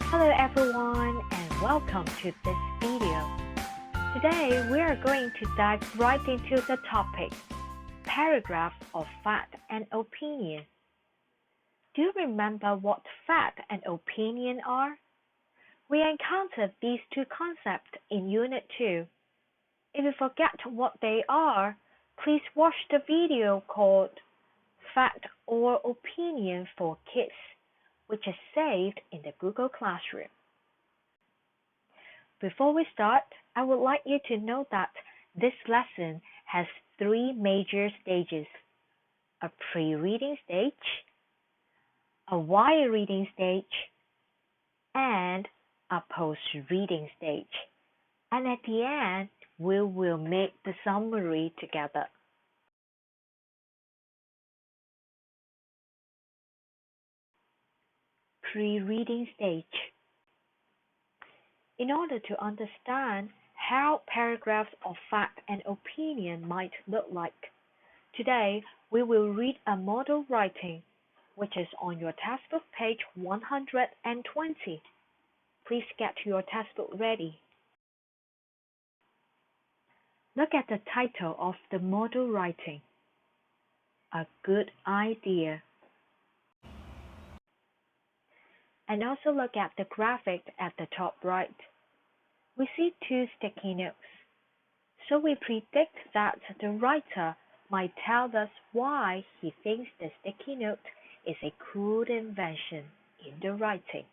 Hello everyone and welcome to this video. Today we are going to dive right into the topic, paragraphs of fact and opinion. Do you remember what fact and opinion are? We encountered these two concepts in Unit 2. If you forget what they are, please watch the video called Fact or Opinion for Kids, which is saved in the Google Classroom. Before we start, I would like you to know that this lesson has three major stages: a pre-reading stage, a while reading stage, and a post-reading stage. And at the end, we will make the summary together. Pre-reading stage. In order to understand how paragraphs of fact and opinion might look like, today we will read a model writing, which is on your textbook page 120. Please get your textbook ready. Look at the title of the model writing, A Good Idea. And also look at the graphic at the top right. We see two sticky notes. So we predict that the writer might tell us why he thinks the sticky note is a cool invention in the writing.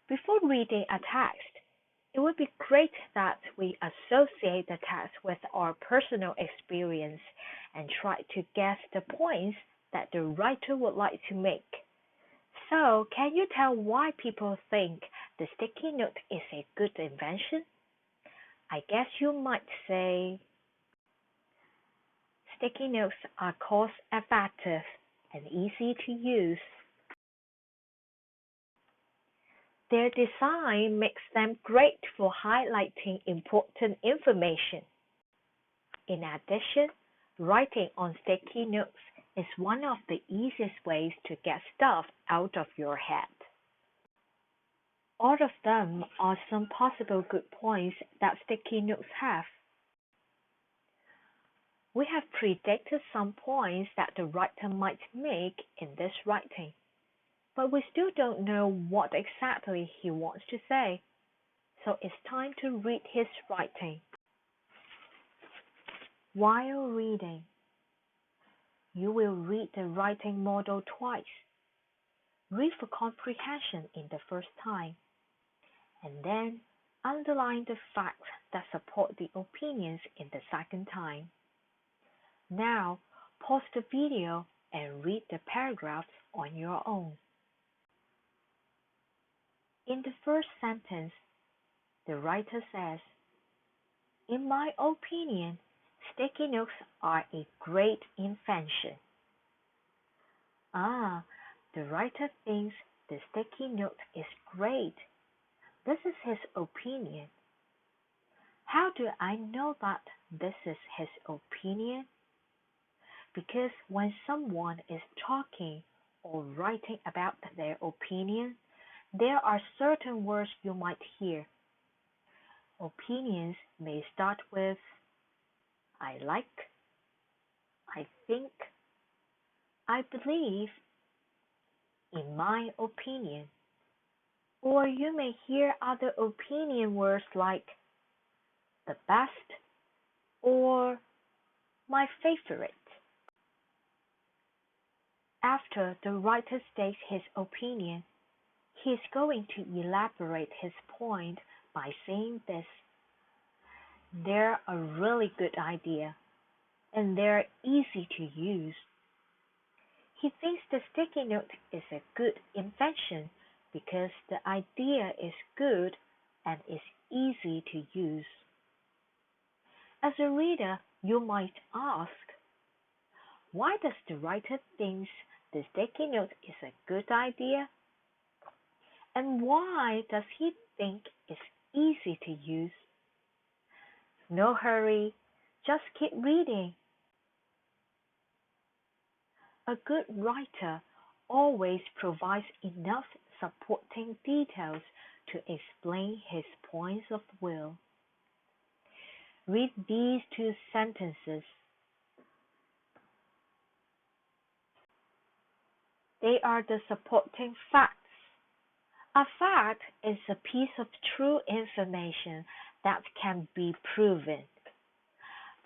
Before reading a text, it would be great that we associate the text with our personal experience and try to guess the points that the writer would like to make. So, can you tell why people think the sticky note is a good invention? I guess you might say, sticky notes are cost-effective and easy to use. Their design makes them great for highlighting important information. In addition, writing on sticky notes is one of the easiest ways to get stuff out of your head. All of them are some possible good points that sticky notes have. We have predicted some points that the writer might make in this writing, but we still don't know what exactly he wants to say, so it's time to read his writing. While reading, you will read the writing model twice. Read for comprehension in the first time, and then underline the facts that support the opinions in the second time. Now, pause the video and read the paragraphs on your own. In the first sentence, the writer says, "In my opinion, sticky notes are a great invention." The writer thinks the sticky note is great. This is his opinion. How do I know that this is his opinion? Because when someone is talking or writing about their opinion, there are certain words you might hear. Opinions may start with I like, I think, I believe, in my opinion. Or you may hear other opinion words like the best or my favorite. After the writer states his opinion, he is going to elaborate his point by saying this: "They're a really good idea, and they're easy to use." He thinks the sticky note is a good invention because the idea is good and is easy to use. As a reader, you might ask, why does the writer think the sticky note is a good idea? And why does he think it's easy to use? No hurry, just keep reading. A good writer always provides enough supporting details to explain his points of view. Read these two sentences. They are the supporting facts. A fact is a piece of true information that can be proven.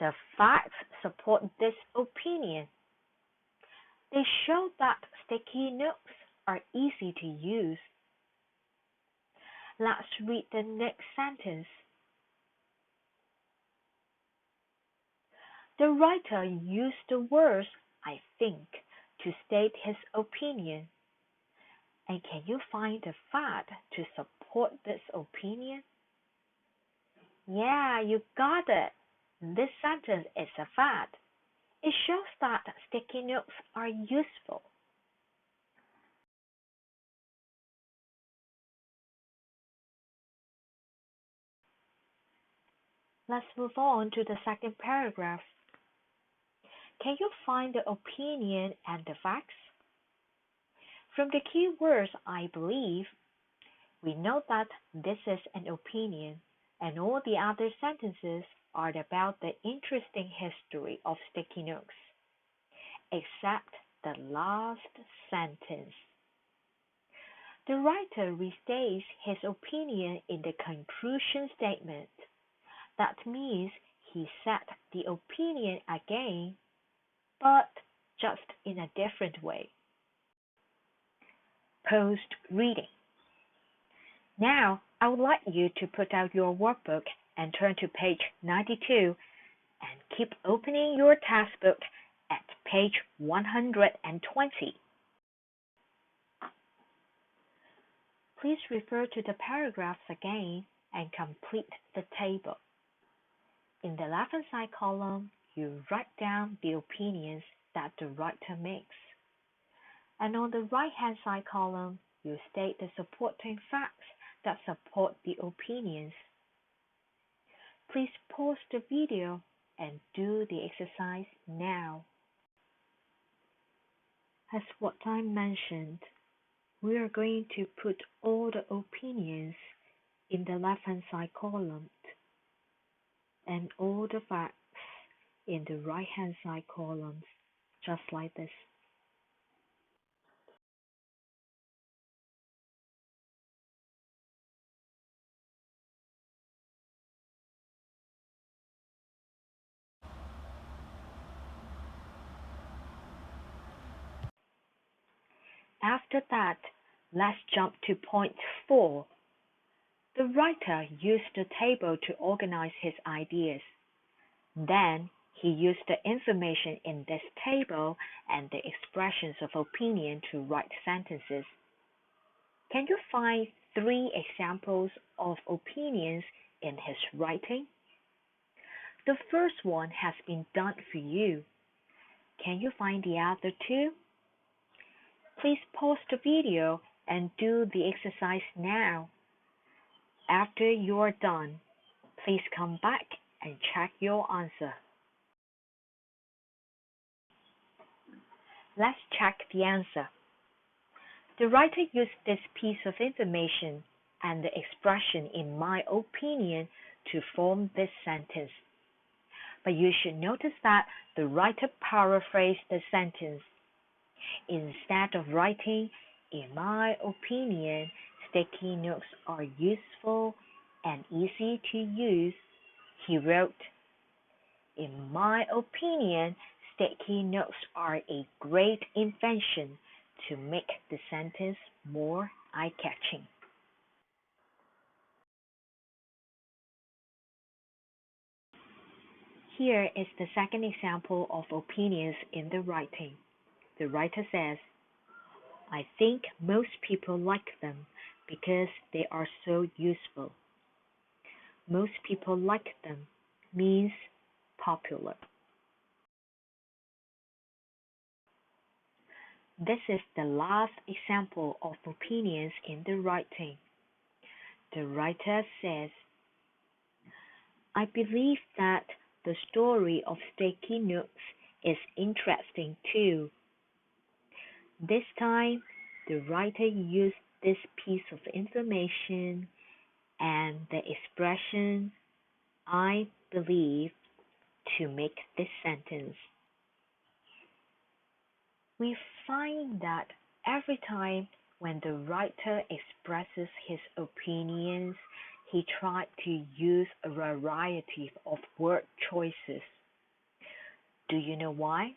The facts support this opinion. They show that sticky notes are easy to use. Let's read the next sentence. The writer used the words "I think" to state his opinion. And can you find a fact to support this opinion? Yeah, you got it. This sentence is a fact. It shows that sticky notes are useful. Let's move on to the second paragraph. Can you find the opinion and the facts? From the key words "I believe," we know that this is an opinion, and all the other sentences are about the interesting history of sticky notes, except the last sentence. The writer restates his opinion in the conclusion statement. That means he said the opinion again, but just in a different way. Post reading. Now, I would like you to put out your workbook and turn to page 92 and keep opening your textbook at page 120. Please refer to the paragraphs again and complete the table. In the left-hand side column, you write down the opinions that the writer makes. And on the right-hand side column, you state the supporting facts that support the opinions. Please pause the video and do the exercise now. As what I mentioned, we are going to put all the opinions in the left-hand side column and all the facts in the right-hand side columns, just like this. After that, let's jump to point 4. The writer used the table to organize his ideas. Then, he used the information in this table and the expressions of opinion to write sentences. Can you find 3 examples of opinions in his writing? The first one has been done for you. Can you find the other 2? Please pause the video and do the exercise now. After you're done, please come back and check your answer. Let's check the answer. The writer used this piece of information and the expression "in my opinion" to form this sentence. But you should notice that the writer paraphrased the sentence. Instead of writing, "In my opinion, sticky notes are useful and easy to use," he wrote, "In my opinion, sticky notes are a great invention," to make the sentence more eye-catching. Here is the second example of opinions in the writing. The writer says, "I think most people like them because they are so useful." Most people like them means popular. This is the last example of opinions in the writing. The writer says, "I believe that the story of sticky notes is interesting too." This time, the writer used this piece of information and the expression "I believe" to make this sentence. We find that every time when the writer expresses his opinions, he tried to use a variety of word choices. Do you know why?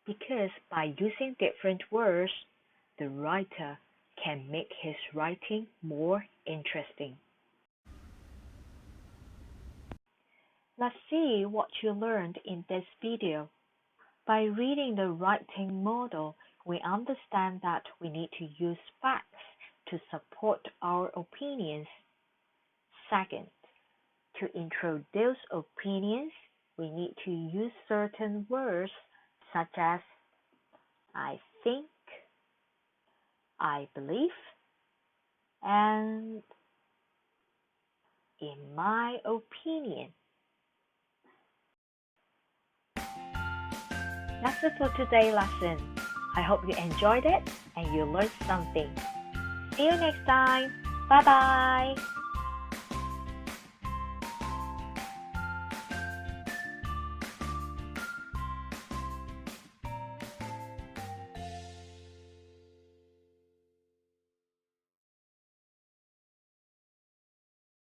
Because by using different words, the writer can make his writing more interesting. Let's see what you learned in this video. By reading the writing model, we understand that we need to use facts to support our opinions. Second, to introduce opinions, we need to use certain words such as "I think", "I believe", and "in my opinion". That's it for today's lesson. I hope you enjoyed it and you learned something. See you next time. Bye bye.